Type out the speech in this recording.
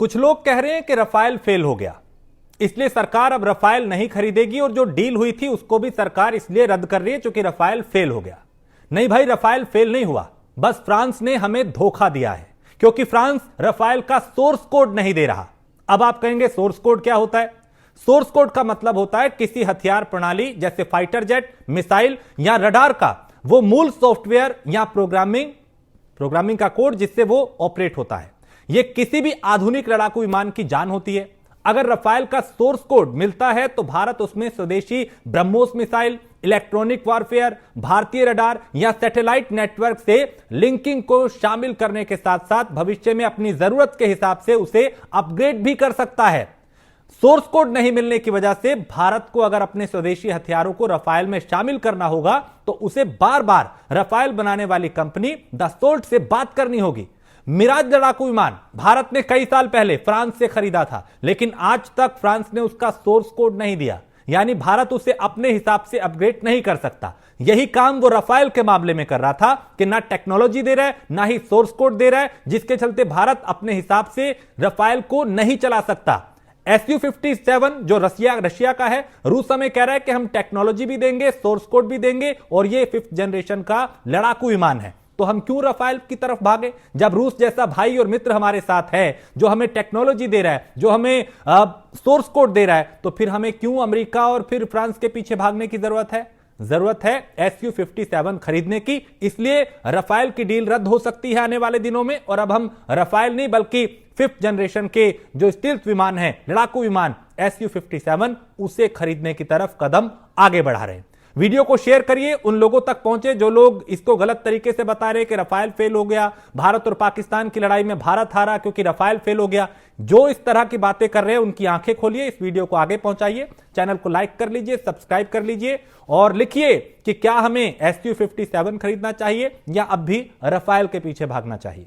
कुछ लोग कह रहे हैं कि रफाल फेल हो गया, इसलिए सरकार अब रफाल नहीं खरीदेगी और जो डील हुई थी उसको भी सरकार इसलिए रद्द कर रही है क्योंकि रफाल फेल हो गया। नहीं भाई, रफाल फेल नहीं हुआ, बस फ्रांस ने हमें धोखा दिया है क्योंकि फ्रांस रफाल का सोर्स कोड नहीं दे रहा। अब आप कहेंगे सोर्स कोड क्या होता है? सोर्स कोड का मतलब होता है किसी हथियार प्रणाली जैसे फाइटर जेट, मिसाइल या रडार का वो मूल सॉफ्टवेयर या प्रोग्रामिंग का कोड जिससे वो ऑपरेट होता है। यह किसी भी आधुनिक लड़ाकू विमान की जान होती है। अगर रफाल का सोर्स कोड मिलता है तो भारत उसमें स्वदेशी ब्रह्मोस मिसाइल, इलेक्ट्रॉनिक वॉरफेयर, भारतीय रडार या सैटेलाइट नेटवर्क से लिंकिंग को शामिल करने के साथ साथ भविष्य में अपनी जरूरत के हिसाब से उसे अपग्रेड भी कर सकता है। सोर्स कोड नहीं मिलने की वजह से भारत को अगर अपने स्वदेशी हथियारों को रफाल में शामिल करना होगा तो उसे बार बार रफाल बनाने वाली कंपनी दसोल्ट से बात करनी होगी। मिराज लड़ाकू विमान भारत ने कई साल पहले फ्रांस से खरीदा था, लेकिन आज तक फ्रांस ने उसका सोर्स कोड नहीं दिया, यानी भारत उसे अपने हिसाब से अपग्रेड नहीं कर सकता। यही काम वो रफाल के मामले में कर रहा था कि ना टेक्नोलॉजी दे रहा है ना ही सोर्स कोड दे रहा है, जिसके चलते भारत अपने हिसाब से रफाल को नहीं चला सकता। Su-57 जो रशिया का है, रूस हमें कह रहा है कि हम टेक्नोलॉजी भी देंगे, सोर्स कोड भी देंगे और ये 5th जनरेशन का लड़ाकू विमान है। तो हम क्यों रफाल की तरफ भागे जब रूस जैसा भाई और मित्र हमारे साथ है, जो हमें टेक्नोलॉजी दे रहा है, जो हमें सोर्स कोड दे रहा है, तो फिर हमें क्यों अमेरिका और फिर फ्रांस के पीछे भागने की जरूरत है? जरूरत है Su-57 खरीदने की। इसलिए रफाल की डील रद्द हो सकती है आने वाले दिनों में और अब हम रफाल नहीं बल्कि 5th जनरेशन के जो स्टील्थ विमान है, लड़ाकू विमान Su-57, उसे खरीदने की तरफ कदम आगे बढ़ा रहे हैं। वीडियो को शेयर करिए, उन लोगों तक पहुंचे जो लोग इसको गलत तरीके से बता रहे कि रफाल फेल हो गया, भारत और पाकिस्तान की लड़ाई में भारत हारा क्योंकि रफाल फेल हो गया। जो इस तरह की बातें कर रहे हैं उनकी आंखें खोलिए, इस वीडियो को आगे पहुंचाइए, चैनल को लाइक कर लीजिए, सब्सक्राइब कर लीजिए और लिखिए कि क्या हमें Su-57 खरीदना चाहिए या अब भी रफाल के पीछे भागना चाहिए।